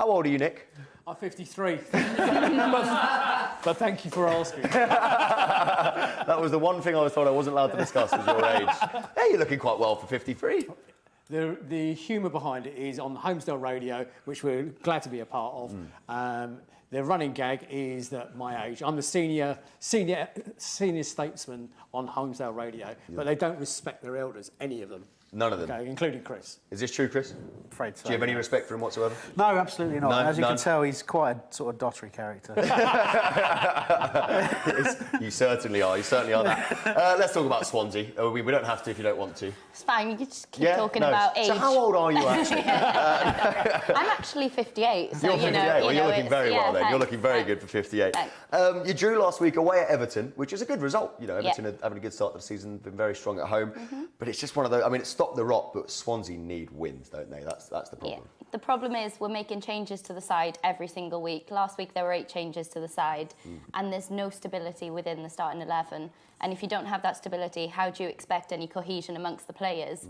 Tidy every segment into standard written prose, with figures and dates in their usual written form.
How old are you, Nick? I'm 53. but thank you for asking. That was the one thing I was told I wasn't allowed to discuss, was your age. Hey, you're looking quite well for 53. The humour behind it is on Homesdale Radio, which we're glad to be a part of. The running gag is that my age. I'm the senior statesman on Homesdale Radio, but they don't respect their elders, any of them. None of them? Okay, including Chris. Is this true, Chris? I'm afraid so. Do you have any respect for him whatsoever? No, absolutely not. No, As you none. can tell, he's quite a sort of dottery character. You certainly are. You certainly are that. Let's talk about Swansea. We don't have to if you don't want to. It's fine, you can just keep talking about age. So how old are you actually? I'm actually 58, so You're 58. Well, you're looking very well then. Thanks. You're looking very good for 58. You drew last week away at Everton, which is a good result. You know, Everton are having a good start to the season, been very strong at home. But it's just one of those, I mean, it stopped the rot, but Swansea need wins, don't they? That's the problem. Yeah. The problem is we're making changes to the side every single week. Last week there were 8 changes to the side, and there's no stability within the starting 11. And if you don't have that stability, how do you expect any cohesion amongst the players?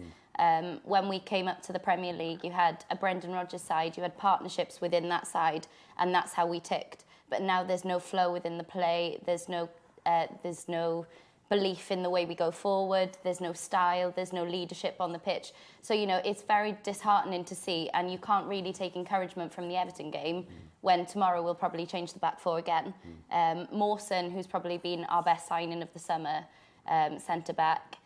When we came up to the Premier League, you had a Brendan Rodgers side, you had partnerships within that side, and that's how we ticked. But now there's no flow within the play, there's no belief in the way we go forward, there's no style, there's no leadership on the pitch. So, you know, it's very disheartening to see, and you can't really take encouragement from the Everton game when tomorrow we'll probably change the back four again. Mawson, who's probably been our best signing of the summer, centre-back,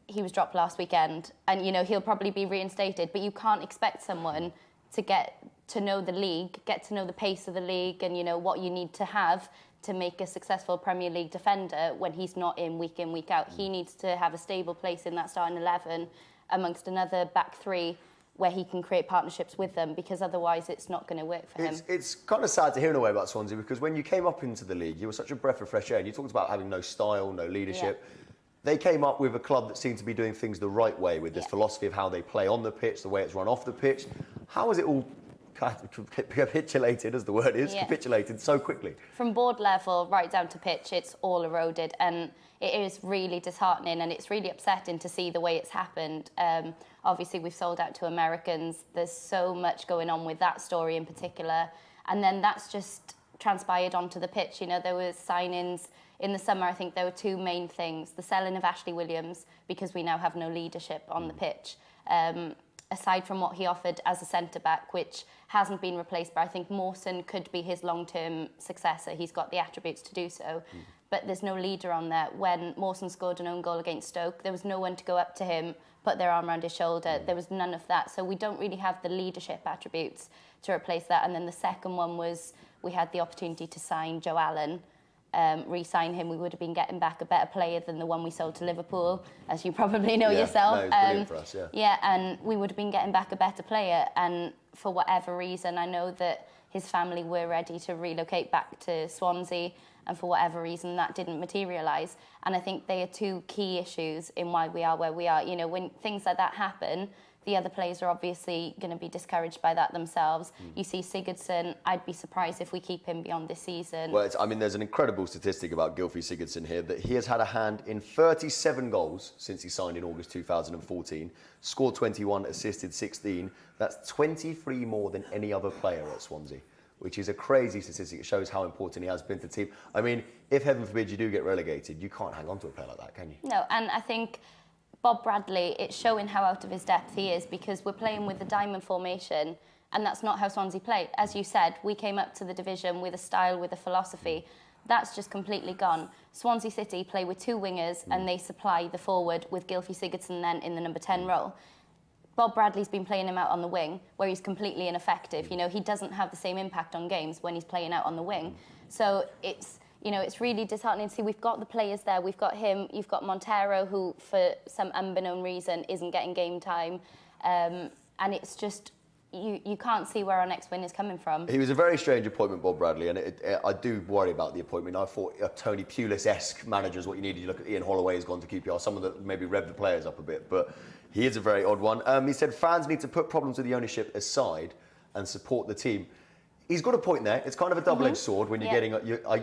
he was dropped last weekend, and, you know, he'll probably be reinstated, but you can't expect someone to get to know the league, get to know the pace of the league and, you know, what you need to have to make a successful Premier League defender when he's not in, week out. He needs to have a stable place in that starting 11 amongst another back three where he can create partnerships with them, because otherwise it's not going to work for him. It's kind of sad to hear in a way about Swansea, because when you came up into the league, you were such a breath of fresh air, and you talked about having no style, no leadership. Yeah. They came up with a club that seemed to be doing things the right way, with this philosophy of how they play on the pitch, the way it's run off the pitch. How has it all capitulated, as the word is, capitulated so quickly? From board level right down to pitch, it's all eroded, and it is really disheartening, and it's really upsetting to see the way it's happened. Obviously, we've sold out to Americans. There's so much going on with that story in particular, and then that's just transpired onto the pitch. You know, there was signings in the summer. I think there were 2 main things: the selling of Ashley Williams, because we now have no leadership on the pitch. Aside from what he offered as a centre-back, which hasn't been replaced, but I think Mawson could be his long-term successor. He's got the attributes to do so. But there's no leader on there. When Mawson scored an own goal against Stoke, there was no one to go up to him, put their arm around his shoulder. There was none of that. So we don't really have the leadership attributes to replace that. And then the second one was we had the opportunity to sign Joe Allen. Re-sign him, we would have been getting back a better player than the one we sold to Liverpool, as you probably know yourself. No, brilliant for us, and we would have been getting back a better player, and for whatever reason, I know that his family were ready to relocate back to Swansea, and for whatever reason that didn't materialise. And I think they are 2 key issues in why we are where we are. You know, when things like that happen, the other players are obviously going to be discouraged by that themselves. You see Sigurdsson, I'd be surprised if we keep him beyond this season. Well, I mean, there's an incredible statistic about Gylfi Sigurdsson here, that he has had a hand in 37 goals since he signed in August 2014, scored 21, assisted 16. That's 23 more than any other player at Swansea, which is a crazy statistic. It shows how important he has been to the team. I mean, if heaven forbid you do get relegated, you can't hang on to a player like that, can you? No, and I think Bob Bradley, it's showing how out of his depth he is, because we're playing with the diamond formation, and that's not how Swansea play. As you said, we came up to the division with a style, with a philosophy. That's just completely gone. Swansea City play with 2 wingers, and they supply the forward with Gylfi Sigurdsson then in the number 10 role. Bob Bradley's been playing him out on the wing, where he's completely ineffective. You know, he doesn't have the same impact on games when he's playing out on the wing. So it's, you know, it's really disheartening to see. We've got the players there. We've got him. You've got Montero, who, for some unbeknown reason, isn't getting game time. And it's just, you can't see where our next win is coming from. He was a very strange appointment, Bob Bradley, and I do worry about the appointment. I thought a Tony Pulis-esque manager is what you needed. You look at Ian Holloway has gone to QPR, someone that maybe revved the players up a bit, but he is a very odd one. He said fans need to put problems with the ownership aside and support the team. He's got a point there. It's kind of a double-edged sword when you're getting...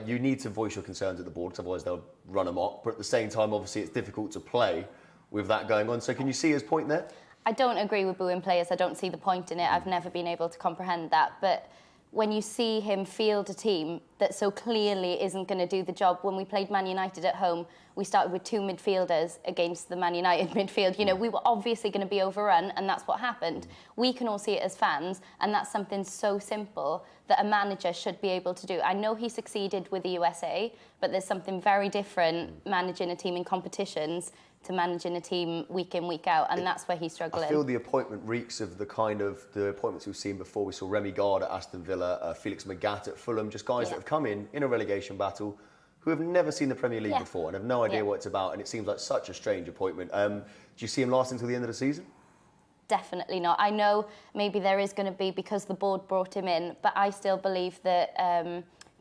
You need to voice your concerns at the board, because otherwise they'll run amok. But at the same time, obviously, it's difficult to play with that going on. So can you see his point there? I don't agree with booing players. I don't see the point in it. I've never been able to comprehend that. But when you see him field a team that so clearly isn't going to do the job, when we played Man United at home, we started with 2 midfielders against the Man United midfield. You know, we were obviously going to be overrun, and that's what happened. We can all see it as fans, and that's something so simple that a manager should be able to do. I know he succeeded with the USA, but there's something very different managing a team in competitions to managing a team week in, week out, and that's where he's struggling. I feel the appointment reeks of the kind of the appointments we've seen before. We saw Remy Gard at Aston Villa, Felix Magath at Fulham, just guys that have come in a relegation battle who have never seen the Premier League before and have no idea what it's about, and it seems like such a strange appointment. Do you see him lasting until the end of the season? Definitely not. I know maybe there is going to be because the board brought him in, but I still believe that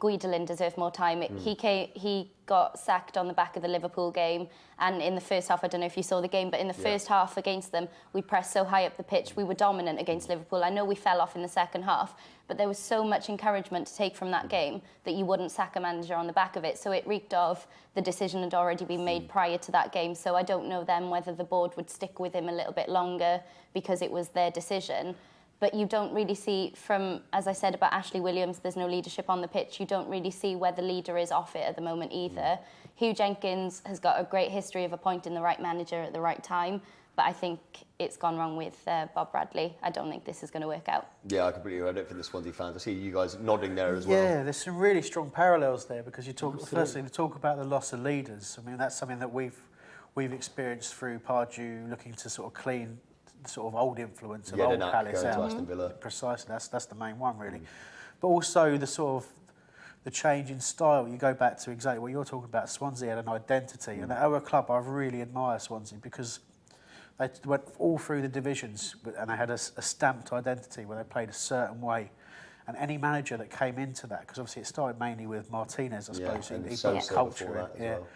Guidelin deserved more time. He got sacked on the back of the Liverpool game, and in the first half, I don't know if you saw the game, but in the first half against them, we pressed so high up the pitch, we were dominant against Liverpool. I know we fell off in the second half, but there was so much encouragement to take from that game that you wouldn't sack a manager on the back of it. So it reeked of the decision had already been made prior to that game. So I don't know then whether the board would stick with him a little bit longer because it was their decision. But you don't really see from, as I said about Ashley Williams, there's no leadership on the pitch. You don't really see where the leader is off it at the moment either. Hugh Jenkins has got a great history of appointing the right manager at the right time, but I think it's gone wrong with Bob Bradley. I don't think this is going to work out. Yeah, I completely agree. I don't think the Swansea fans. I see you guys nodding there as well. Yeah, there's some really strong parallels there because you talk. Firstly, to talk about the loss of leaders. I mean, that's something that we've experienced through Pardew looking to sort of clean the sort of old influence of old Palace out. Aston Villa. Precisely, that's the main one really. But also the sort of the change in style. You go back to exactly what you're talking about. Swansea had an identity, and they were a club I really admire Swansea because they went all through the divisions and they had a stamped identity where they played a certain way. And any manager that came into that, because obviously it started mainly with Martinez, I suppose, he brought culture in. Well.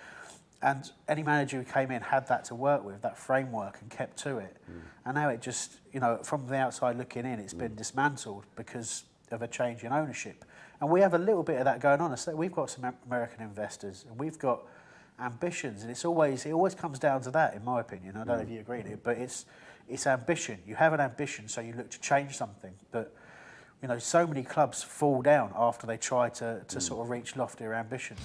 And any manager who came in had that to work with, that framework, and kept to it. And now it just, you know, from the outside looking in, it's been dismantled because of a change in ownership. And we have a little bit of that going on. We've got some American investors, and we've got ambitions, and it always comes down to that, in my opinion. I don't know if you agree with it, but it's ambition. You have an ambition, so you look to change something. But you know, so many clubs fall down after they try to sort of reach loftier ambitions.